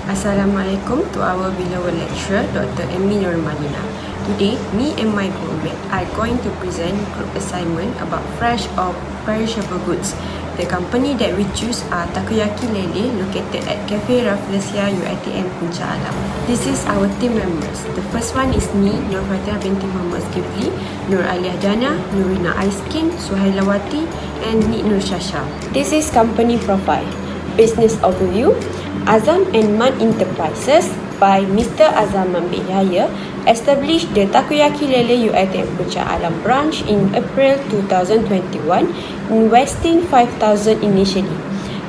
Assalamualaikum to our beloved lecturer, Dr. Amy Nur Malina. Today, me and my groupmate are going to present group assignment about fresh or perishable goods. The company that we choose are Takoyaki Lele, located at Cafe Rafflesia UiTM Puncak Alam. This is our team members. The first one is me, Nur Fatihah binti Muhammad Skifli, Nur Aliyah Jana, Nurina Aiskin, Suhailawati, and Nik Nur Shasha. This is company profile. Business overview. Azam and Man Enterprises by Mr. Azaman bin Yahya established the Takoyaki Lele UiTM Puncak Alam branch in April 2021, investing 5,000 initially.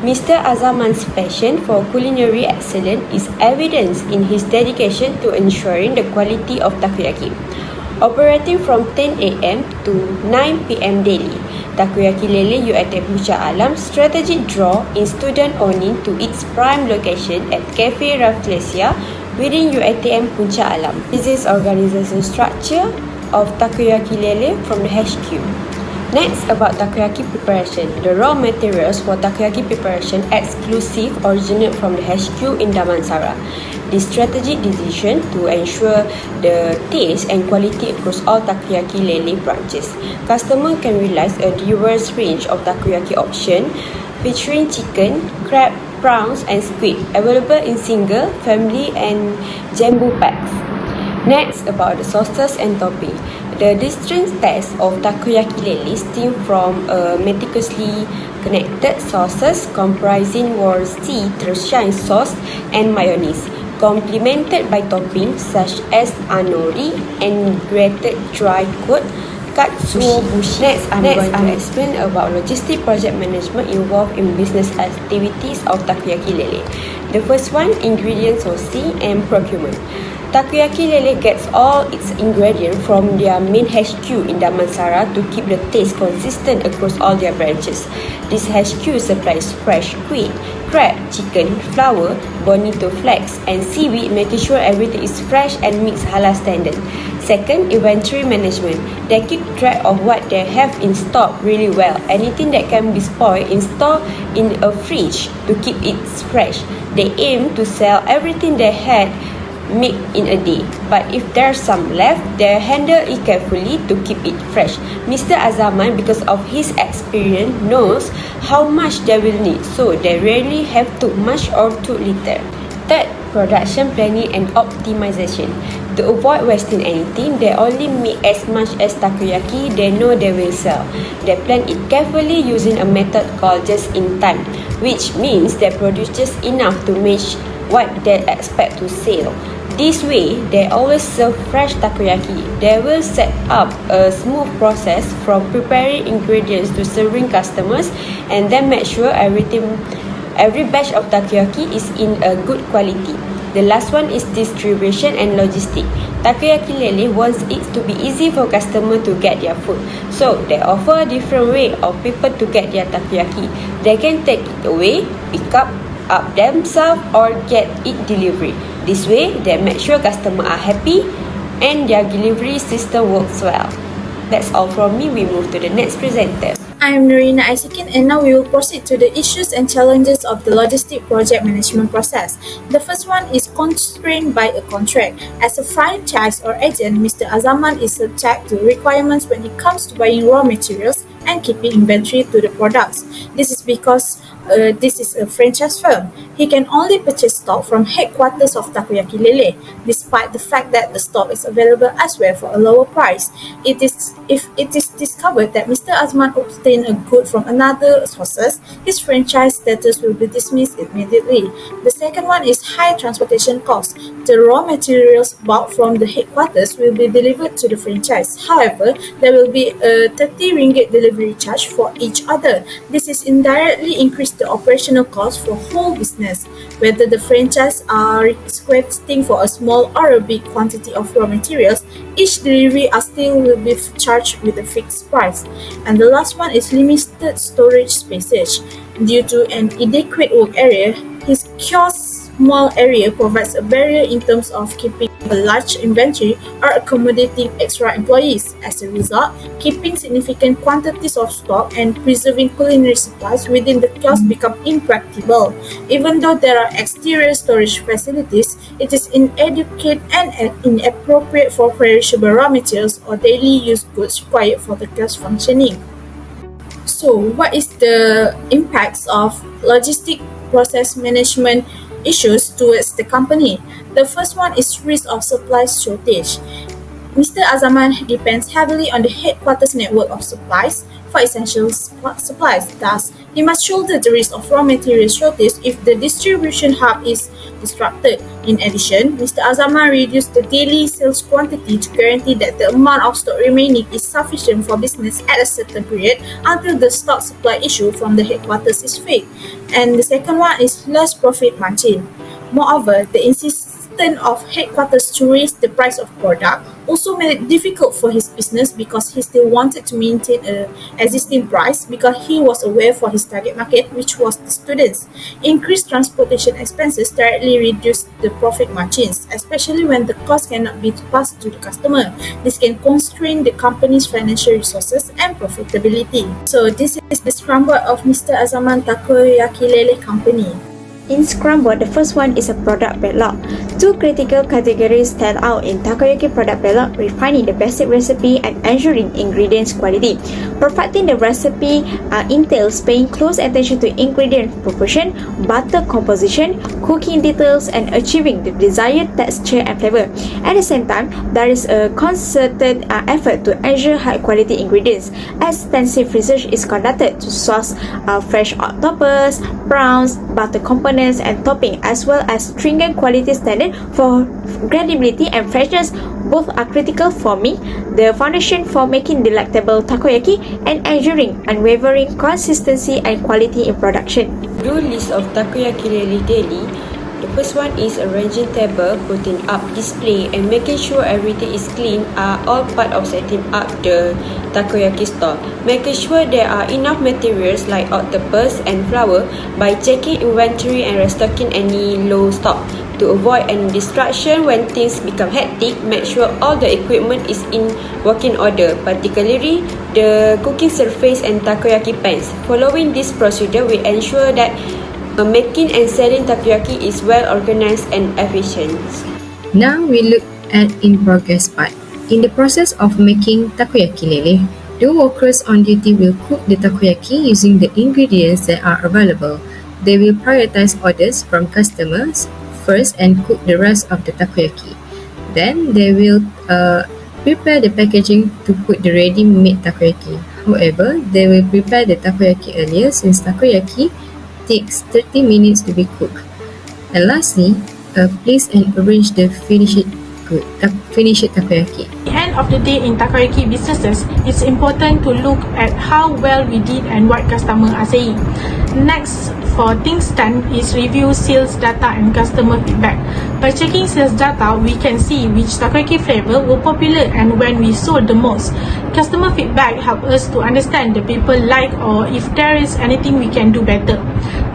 Mr. Azaman's passion for culinary excellence is evidenced in his dedication to ensuring the quality of takoyaki. Operating from 10 a.m. to 9 p.m. daily, Takoyaki Lele UiTM Puncak Alam strategic draw in student owning to its prime location at Cafe Rafflesia within UiTM Puncak Alam. This is organization structure of Takoyaki Lele from the HQ. Next, about takoyaki preparation. The raw materials for takoyaki preparation exclusive originate from the HQ in Damansara. This strategic decision to ensure the taste and quality across all Takoyaki Lele branches. Customer can realize a diverse range of takoyaki option featuring chicken, crab, prawns and squid available in single, family and jumbo packs. Next, about the sauces and topping. The distinct taste of Takoyaki Lele stems from meticulously connected sauces comprising warzi, tershine sauce and mayonnaise, complemented by toppings such as anori and grated dry coat katsuobushi. Next, I'm going to explain about logistic project management involved in business activities of Takoyaki Lele. The first one, ingredient sourcing and procurement. Takoyaki Lele gets all its ingredients from their main HQ in Damansara to keep the taste consistent across all their branches. This HQ supplies fresh squid, crab, chicken, flour, bonito flakes and seaweed, making sure everything is fresh and meets halal standard. Second, inventory management. They keep track of what they have in stock really well. Anything that can be spoiled in store in a fridge to keep it fresh. They aim to sell everything they had made in a day, but if there's some left, they handle it carefully to keep it fresh. Mr. Azaman, because of his experience, knows how much they will need, so they rarely have too much or too little. Third, production planning and optimization. To avoid wasting anything, they only make as much as takoyaki they know they will sell. They plan it carefully using a method called just in time, which means they produce just enough to match what they expect to sell. This way, they always serve fresh takoyaki. They will set up a smooth process from preparing ingredients to serving customers and then make sure every batch of takoyaki is in a good quality. The last one is distribution and logistics. Takoyaki Lele wants it to be easy for customers to get their food, so they offer a different way of people to get their takoyaki. They can take it away, pick up themselves or get it delivery. This way, they make sure customers are happy and their delivery system works well. That's all from me. We move to the next presenter. I am Nurina Aiskin and now we will proceed to the issues and challenges of the logistic project management process. The first one is constrained by a contract. As a franchise or agent, Mr. Azaman is subject to requirements when it comes to buying raw materials and keeping inventory to the products. This is because this is a franchise firm. He can only purchase stock from headquarters of Takoyaki Lele, despite the fact that the stock is available elsewhere for a lower price. If it is discovered that Mr. Azman obtained a good from another sources, his franchise status will be dismissed immediately. The second one is high transportation costs. The raw materials bought from the headquarters will be delivered to the franchise. However, there will be a 30 ringgit delivery charge for each order. This is indirectly increased the operational cost for whole business. Whether the franchise are requesting for a small or a big quantity of raw materials, each delivery still will be charged with a fixed price. And the last one is limited storage spaces. Due to an inadequate work area, his kiosk small area provides a barrier in terms of keeping a large inventory or accommodating extra employees. As a result, keeping significant quantities of stock and preserving culinary supplies within the kiosk become impracticable. Even though there are exterior storage facilities, it is inadequate and inappropriate for perishable raw materials or daily use goods required for the kiosk functioning. So, what is the impacts of logistic process management issues towards the company? The first one is risk of supply shortage. Mr. Azaman depends heavily on the headquarters network of supplies for essential supplies. Thus, he must shoulder the risk of raw material shortage if the distribution hub is disrupted. In addition, Mr. Azaman reduced the daily sales quantity to guarantee that the amount of stock remaining is sufficient for business at a certain period until the stock supply issue from the headquarters is fixed. And the second one is less profit margin. Moreover, the insistence of headquarters to raise the price of product also made it difficult for his business because he still wanted to maintain an existing price because he was aware for his target market, which was the students. Increased transportation expenses directly reduced the profit margins, especially when the cost cannot be passed to the customer. This can constrain the company's financial resources and profitability. So this is the scramble of Mr. Azaman Takoyaki Lele Company. In Scramble, the first one is a product backlog. Two critical categories stand out in takoyaki product backlog: refining the basic recipe and ensuring ingredients quality. Perfecting the recipe entails paying close attention to ingredient proportion, butter composition, cooking details, and achieving the desired texture and flavor. At the same time, there is a concerted effort to ensure high quality ingredients. Extensive research is conducted to source fresh octopus, prawns, butter components, and topping, as well as stringent quality standard for credibility and freshness. Both are critical for me, the foundation for making delectable takoyaki and ensuring unwavering consistency and quality in production. Do list of takoyaki daily. The first one is arranging table, putting up display, and making sure everything is clean are all part of setting up the takoyaki store. Making sure there are enough materials like octopus and flour by checking inventory and restocking any low stock. To avoid any distraction when things become hectic, make sure all the equipment is in working order, particularly the cooking surface and takoyaki pans. Following this procedure, we ensure that making and selling takoyaki is well organized and efficient. Now we look at in progress part. In the process of making takoyaki lele, the workers on duty will cook the takoyaki using the ingredients that are available. They will prioritize orders from customers first and cook the rest of the takoyaki. Then they will prepare the packaging to put the ready-made takoyaki. However, they will prepare the takoyaki earlier since takoyaki takes 30 minutes to be cooked. And lastly, place and arrange the finished takoyaki. At the end of the day in takoyaki businesses, it's important to look at how well we did and what customers are saying. Next, for things done is review sales data and customer feedback. By checking sales data, we can see which takoyaki flavor were popular and when we sold the most. Customer feedback help us to understand the people like or if there is anything we can do better.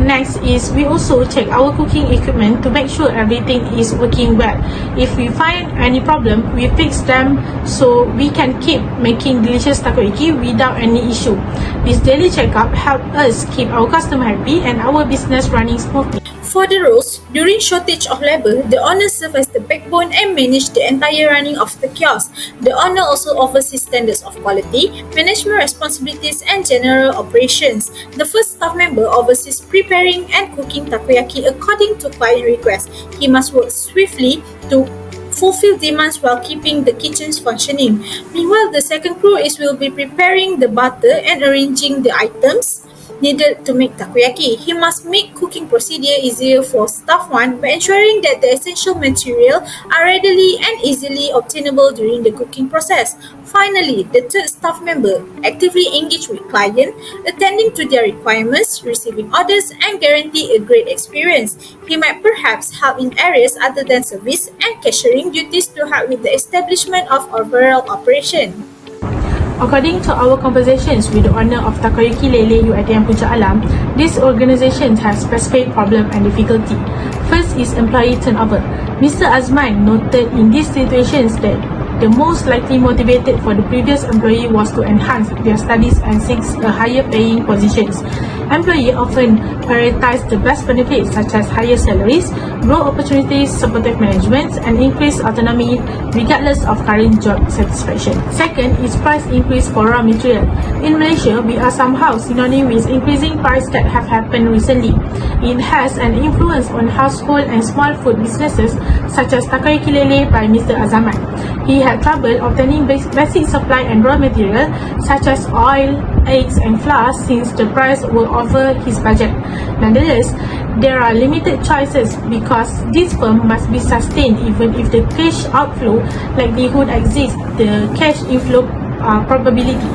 Next is we also check our cooking equipment to make sure everything is working well. If we find any problem, we fix them so we can keep making delicious takoyaki without any issue. This daily checkup help us keep our customer happy and our business running smoothly. For the roles, during shortage of labor, the owner serves as the backbone and manage the entire running of the kiosk. The owner also oversees standards of quality, management responsibilities, and general operations. The first staff member oversees preparing and cooking takoyaki according to client requests. He must work swiftly to fulfill demands while keeping the kitchens functioning. Meanwhile, the second crew will be preparing the batter and arranging the items needed to make takoyaki. He must make cooking procedure easier for staff 1 by ensuring that the essential material are readily and easily obtainable during the cooking process. Finally, the third staff member actively engage with clients, attending to their requirements, receiving orders, and guarantee a great experience. He might perhaps help in areas other than service and cashiering duties to help with the establishment of overall operation. According to our conversations with the owner of Takoyaki Lele UiTM Puncak Alam, this organisation has specific problem and difficulty. First is employee turnover. Mr. Azman noted in these situations that the most likely motivated for the previous employee was to enhance their studies and seek a higher paying positions. Employees often prioritize the best benefits such as higher salaries, growth opportunities, supportive management, and increased autonomy regardless of current job satisfaction. Second is price increase for raw material. In Malaysia, we are somehow synonymous with increasing price that have happened recently. It has an influence on household and small food businesses such as Takoyaki Lele by Mr. Azaman. He had trouble obtaining basic supply and raw material such as oil, eggs and flour since the price were over his budget. Nonetheless, there are limited choices because this firm must be sustained even if the cash outflow likelihood exists, the cash inflow probability.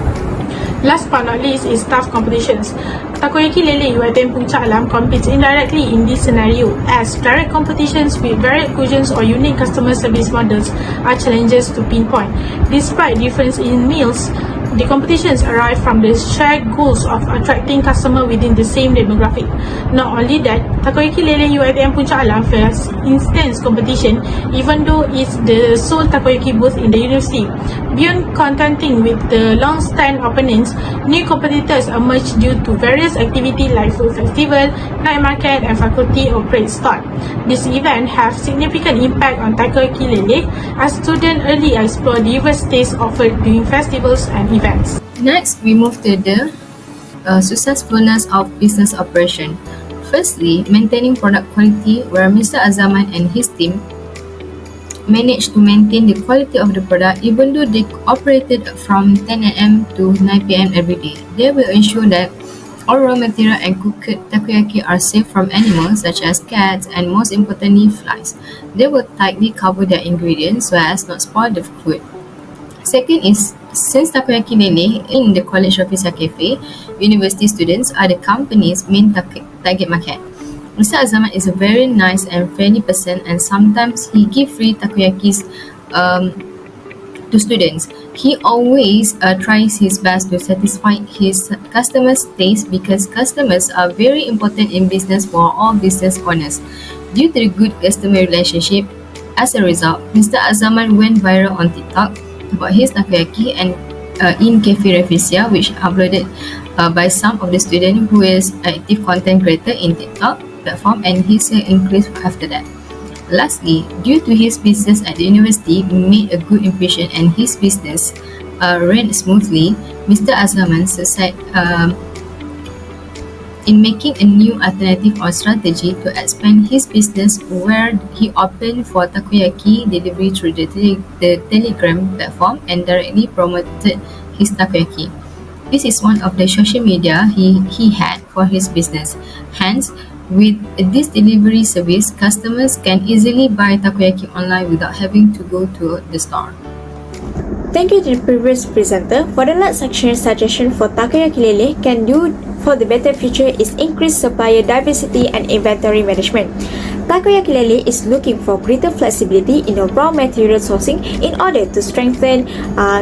Last but not least is tough competitions. Takoyaki Lele UiTM Puncak Alam competes indirectly in this scenario as direct competitions with varied cuisines or unique customer service models are challenges to pinpoint. Despite difference in meals, the competitions arise from the shared goals of attracting customers within the same demographic. Not only that, Takoyaki Lele UiTM Puncak Alam faces intense competition even though it's the sole takoyaki booth in the university. Beyond contenting with the long-stand opponents, new competitors emerge due to various activities like food festival, night market and faculty operate stall. This event have significant impact on Takoyaki Lele as students early explore diverse tastes offered during festivals and events. Next, we move to the successfulness of business operation. Firstly, maintaining product quality, where Mr. Azaman and his team managed to maintain the quality of the product even though they operated from 10 a.m. to 9 p.m. every day. They will ensure that all raw material and cooked takoyaki are safe from animals such as cats and most importantly flies. They will tightly cover their ingredients so as not spoil the food. Second is, since Takoyaki Lele in the College Officer Cafe, university students are the company's main target market. Mr. Azaman is a very nice and friendly person and sometimes he gives free takoyakis to students. He always tries his best to satisfy his customers' taste because customers are very important in business for all business owners. Due to the good customer relationship, as a result, Mr. Azaman went viral on TikTok about his takoyaki and in Cafe Refisia, which uploaded by some of the students who is active content creator in TikTok platform, and his sales increased after that. Lastly, due to his business at the university made a good impression and his business ran smoothly, Mr. Azaman succeeded in making a new alternative or strategy to expand his business where he opened for takoyaki delivery through the Telegram platform and directly promoted his takoyaki. This is one of the social media he had for his business. Hence, with this delivery service, customers can easily buy takoyaki online without having to go to the store. Thank you to the previous presenter. For the last section, suggestion for Takoyaki Lele can do for the better future is increase supplier diversity and inventory management. Takoyaki Lele is looking for greater flexibility in the raw material sourcing in order to strengthen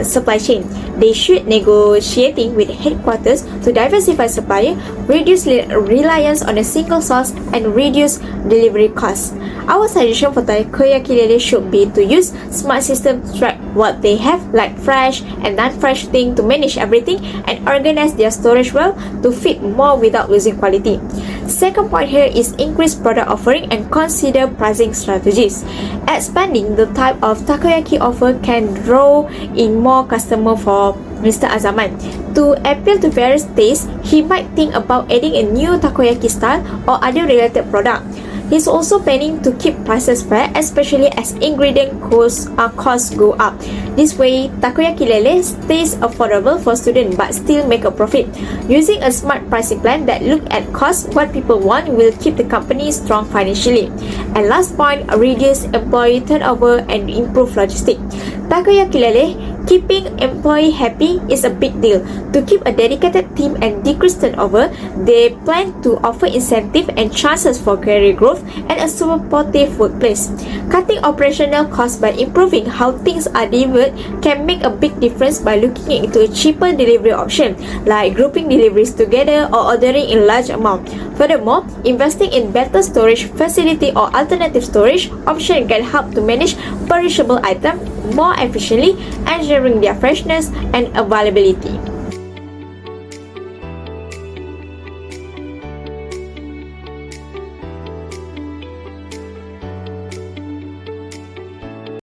supply chain. They should negotiating with headquarters to diversify supplier, reduce reliance on a single source, and reduce delivery costs. Our suggestion for Takoyaki Lele should be to use smart system to track what they have, like fresh and non-fresh thing, to manage everything and organize their storage well to feed more without losing quality. Second point here is increase product offering and consider pricing strategies. Expanding the type of takoyaki offer can draw in more customer for Mr. Azaman. To appeal to various tastes, he might think about adding a new takoyaki style or other related product. He's also planning to keep prices fair, especially as ingredient costs go up. This way, Takoyaki Lele stays affordable for students but still make a profit. Using a smart pricing plan that look at cost, what people want, will keep the company strong financially. And last point, reduce employee turnover and improve logistics. Takoyaki Lele Keeping employee happy is a big deal. To keep a dedicated team and decrease turnover, they plan to offer incentive and chances for career growth and a supportive workplace. Cutting operational costs by improving how things are delivered can make a big difference by looking into a cheaper delivery option, like grouping deliveries together or ordering in large amount. Furthermore, investing in better storage facility or alternative storage option can help to manage perishable items more efficiently, ensuring their freshness and availability.